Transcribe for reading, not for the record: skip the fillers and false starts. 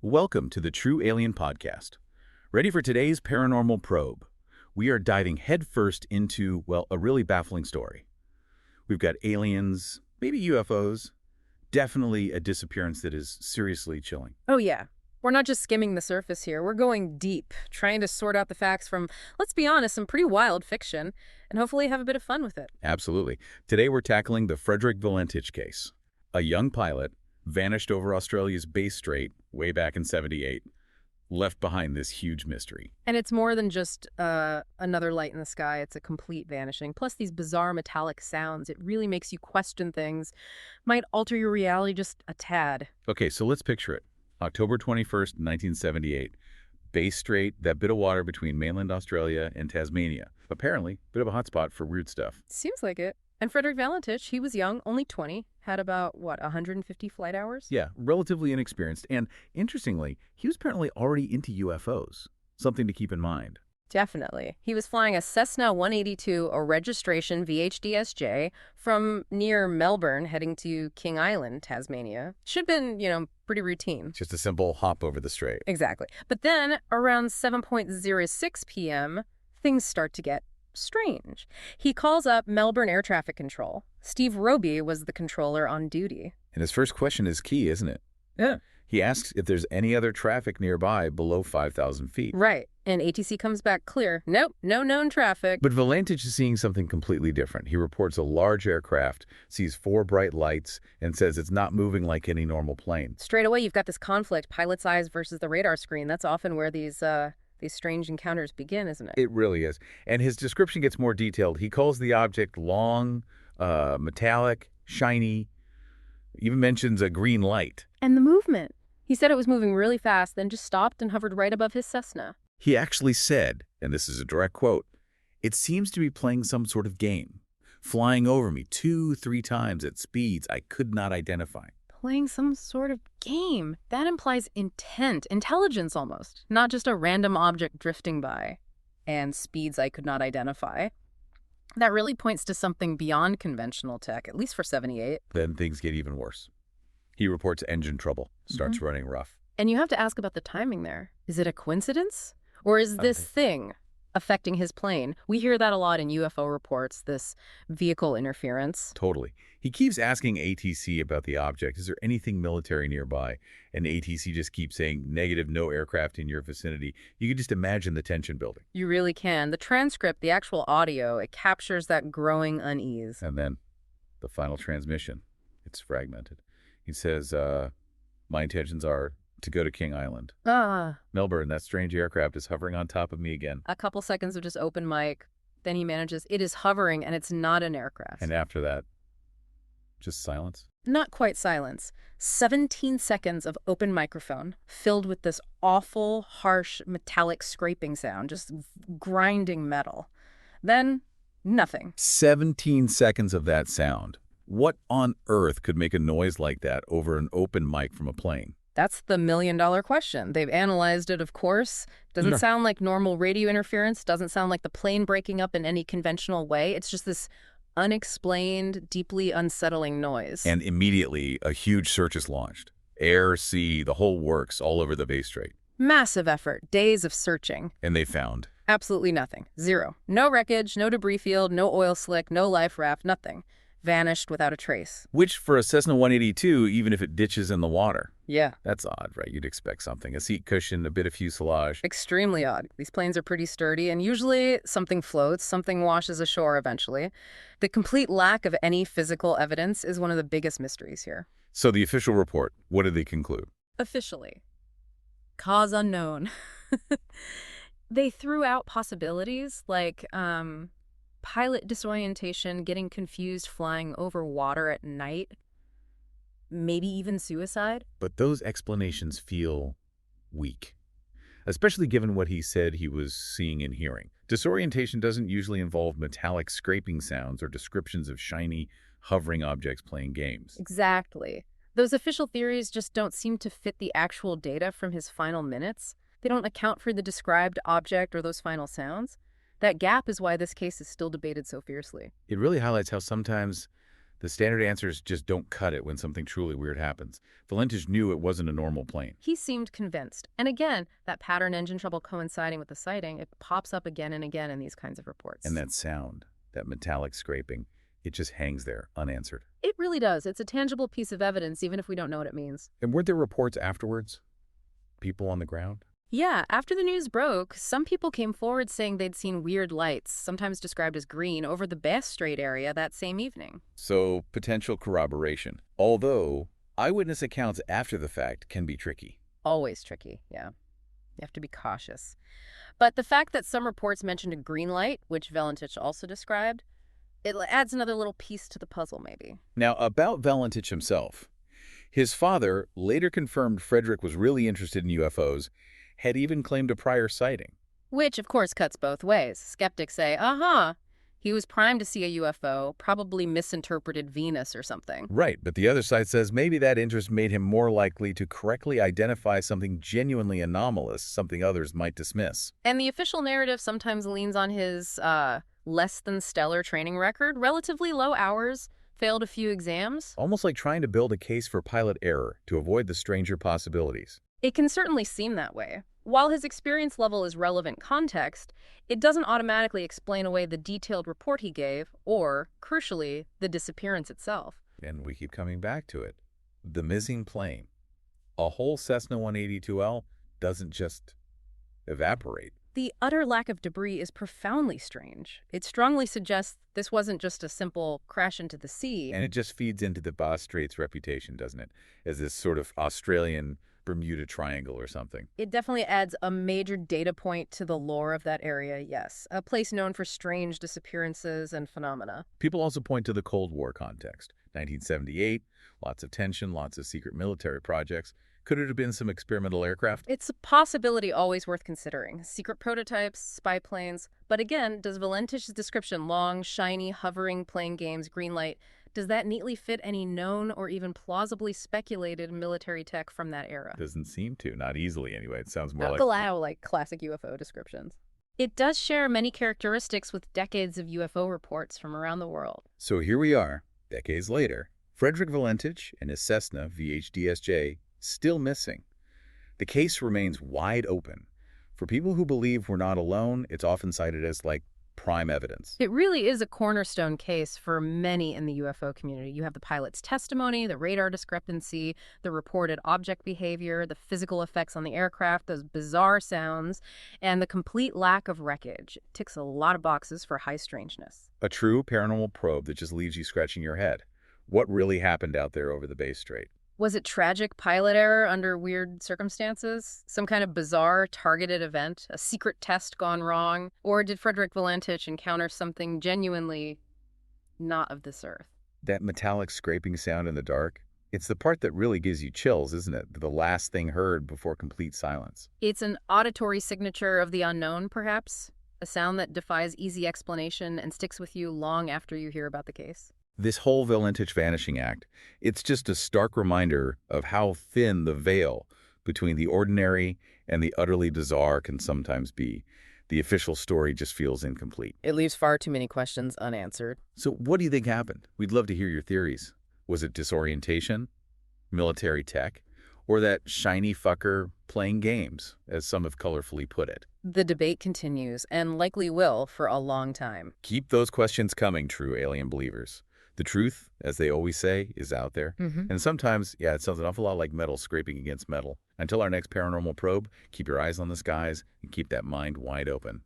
Welcome to the True Alien Podcast. Ready for today's paranormal probe? We are diving headfirst into, well, a really baffling story. We've got aliens, maybe UFOs, definitely a disappearance that is seriously chilling. Oh, yeah. We're not just skimming the surface here. We're going deep, trying to sort out the facts from, let's be honest, some pretty wild fiction, and hopefully have a bit of fun with it. Absolutely. Today we're tackling the Frederick Valentich case. A young pilot vanished over Australia's Bass Strait way back in '78, left behind this huge mystery. And it's more than just another light in the sky. It's a complete vanishing. Plus these bizarre metallic sounds. It really makes you question things. Might alter your reality just a tad. Okay, so let's picture it. October 21st, 1978. Bass Strait, that bit of water between mainland Australia and Tasmania. Apparently, a bit of a hotspot for weird stuff. Seems like it. And Frederick Valentich, he was young, only 20, had about, 150 flight hours? Yeah, relatively inexperienced. And interestingly, he was apparently already into UFOs. Something to keep in mind. Definitely. He was flying a Cessna 182, a registration VHDSJ, from near Melbourne, heading to King Island, Tasmania. Should have been, pretty routine. Just a simple hop over the strait. Exactly. But then, around 7:06 p.m., things start to get strange. He calls up Melbourne Air Traffic Control. Steve Roby was the controller on duty. And his first question is key, isn't it? Yeah. He asks if there's any other traffic nearby below 5,000 feet. Right. And ATC comes back clear. Nope, no known traffic. But Valentich is seeing something completely different. He reports a large aircraft, sees 4 bright lights, and says it's not moving like any normal plane. Straight away, you've got this conflict, pilot's eyes versus the radar screen. That's often where these strange encounters begin, isn't it? It really is. And his description gets more detailed. He calls the object long, metallic, shiny, even mentions a green light. And the movement. He said it was moving really fast, then just stopped and hovered right above his Cessna. He actually said, and this is a direct quote, "It seems to be playing some sort of game, flying over me 2-3 times at speeds I could not identify." Playing some sort of game. That implies intent, intelligence almost, not just a random object drifting by. And speeds I could not identify. That really points to something beyond conventional tech, at least for 78. Then things get even worse. He reports engine trouble, starts running rough. And you have to ask about the timing there. Is it a coincidence? Or is this thing affecting his plane? We hear that a lot in UFO reports, this vehicle interference. Totally. He keeps asking ATC about the object. Is there anything military nearby? And ATC just keeps saying, negative, no aircraft in your vicinity. You can just imagine the tension building. You really can. The transcript, the actual audio, it captures that growing unease. And then the final transmission. It's fragmented. He says, my intentions are to go to King Island. Melbourne, that strange aircraft is hovering on top of me again. A couple seconds of just open mic. Then he manages, it is hovering and it's not an aircraft. And after that, just silence? Not quite silence. 17 seconds of open microphone filled with this awful, harsh, metallic scraping sound, just grinding metal. Then, nothing. 17 seconds of that sound. What on earth could make a noise like that over an open mic from a plane? That's the million-dollar question. They've analyzed it, of course. Doesn't sound like normal radio interference. Doesn't sound like the plane breaking up in any conventional way. It's just this unexplained, deeply unsettling noise. And immediately, a huge search is launched. Air, sea, the whole works all over the Bass Strait. Massive effort. Days of searching. And they found? Absolutely nothing. Zero. No wreckage, no debris field, no oil slick, no life raft, nothing. Vanished without a trace. Which, for a Cessna 182, even if it ditches in the water. Yeah. That's odd, right? You'd expect something. A seat cushion, a bit of fuselage. Extremely odd. These planes are pretty sturdy, and usually something floats, something washes ashore eventually. The complete lack of any physical evidence is one of the biggest mysteries here. So the official report, what did they conclude? Officially. Cause unknown. They threw out possibilities like, pilot disorientation, getting confused flying over water at night, maybe even suicide. But those explanations feel weak, especially given what he said he was seeing and hearing. Disorientation doesn't usually involve metallic scraping sounds or descriptions of shiny, hovering objects playing games. Exactly. Those official theories just don't seem to fit the actual data from his final minutes. They don't account for the described object or those final sounds. That gap is why this case is still debated so fiercely. It really highlights how sometimes The standard answers just don't cut it when something truly weird happens. Valentich knew it wasn't a normal plane. He seemed convinced. And again, that pattern engine trouble coinciding with the sighting, it pops up again and again in these kinds of reports. And that sound, that metallic scraping, it just hangs there, unanswered. It really does. It's a tangible piece of evidence, even if we don't know what it means. And weren't there reports afterwards? People on the ground? Yeah, after the news broke, some people came forward saying they'd seen weird lights, sometimes described as green, over the Bass Strait area that same evening. So, potential corroboration. Although, eyewitness accounts after the fact can be tricky. Always tricky, yeah. You have to be cautious. But the fact that some reports mentioned a green light, which Valentich also described, it adds another little piece to the puzzle, maybe. Now, about Valentich himself. His father later confirmed Frederick was really interested in UFOs, had even claimed a prior sighting. Which, of course, cuts both ways. Skeptics say, he was primed to see a UFO, probably misinterpreted Venus or something. Right, but the other side says maybe that interest made him more likely to correctly identify something genuinely anomalous, something others might dismiss. And the official narrative sometimes leans on his less-than-stellar training record, relatively low hours, failed a few exams. Almost like trying to build a case for pilot error to avoid the stranger possibilities. It can certainly seem that way. While his experience level is relevant context, it doesn't automatically explain away the detailed report he gave or, crucially, the disappearance itself. And we keep coming back to it. The missing plane. A whole Cessna 182L doesn't just evaporate. The utter lack of debris is profoundly strange. It strongly suggests this wasn't just a simple crash into the sea. And it just feeds into the Bass Strait's reputation, doesn't it? As this sort of Australian Bermuda Triangle or something. It definitely adds a major data point to the lore of that area, yes. A place known for strange disappearances and phenomena. People also point to the Cold War context. 1978, lots of tension, lots of secret military projects. Could it have been some experimental aircraft? It's a possibility always worth considering. Secret prototypes, spy planes. But again, does Valentich's description, long, shiny, hovering, playing games, green light, does that neatly fit any known or even plausibly speculated military tech from that era? Doesn't seem to. Not easily, anyway. It sounds more like classic UFO descriptions. It does share many characteristics with decades of UFO reports from around the world. So here we are, decades later. Frederick Valentich and his Cessna VHDSJ still missing. The case remains wide open. For people who believe we're not alone, it's often cited as like prime evidence. It really is a cornerstone case for many in the UFO community. You have the pilot's testimony, the radar discrepancy, the reported object behavior, the physical effects on the aircraft, those bizarre sounds, and the complete lack of wreckage. It ticks a lot of boxes for high strangeness. A true paranormal probe that just leaves you scratching your head. What really happened out there over the Bass Strait? Was it tragic pilot error under weird circumstances? Some kind of bizarre targeted event? A secret test gone wrong? Or did Frederick Valentich encounter something genuinely not of this earth? That metallic scraping sound in the dark? It's the part that really gives you chills, isn't it? The last thing heard before complete silence. It's an auditory signature of the unknown, perhaps? A sound that defies easy explanation and sticks with you long after you hear about the case? This whole Valentich Vanishing Act, it's just a stark reminder of how thin the veil between the ordinary and the utterly bizarre can sometimes be. The official story just feels incomplete. It leaves far too many questions unanswered. So what do you think happened? We'd love to hear your theories. Was it disorientation, military tech, or that shiny fucker playing games, as some have colorfully put it? The debate continues, and likely will for a long time. Keep those questions coming, true alien believers. The truth, as they always say, is out there. And sometimes, it sounds an awful lot like metal scraping against metal. Until our next paranormal probe, keep your eyes on the skies and keep that mind wide open.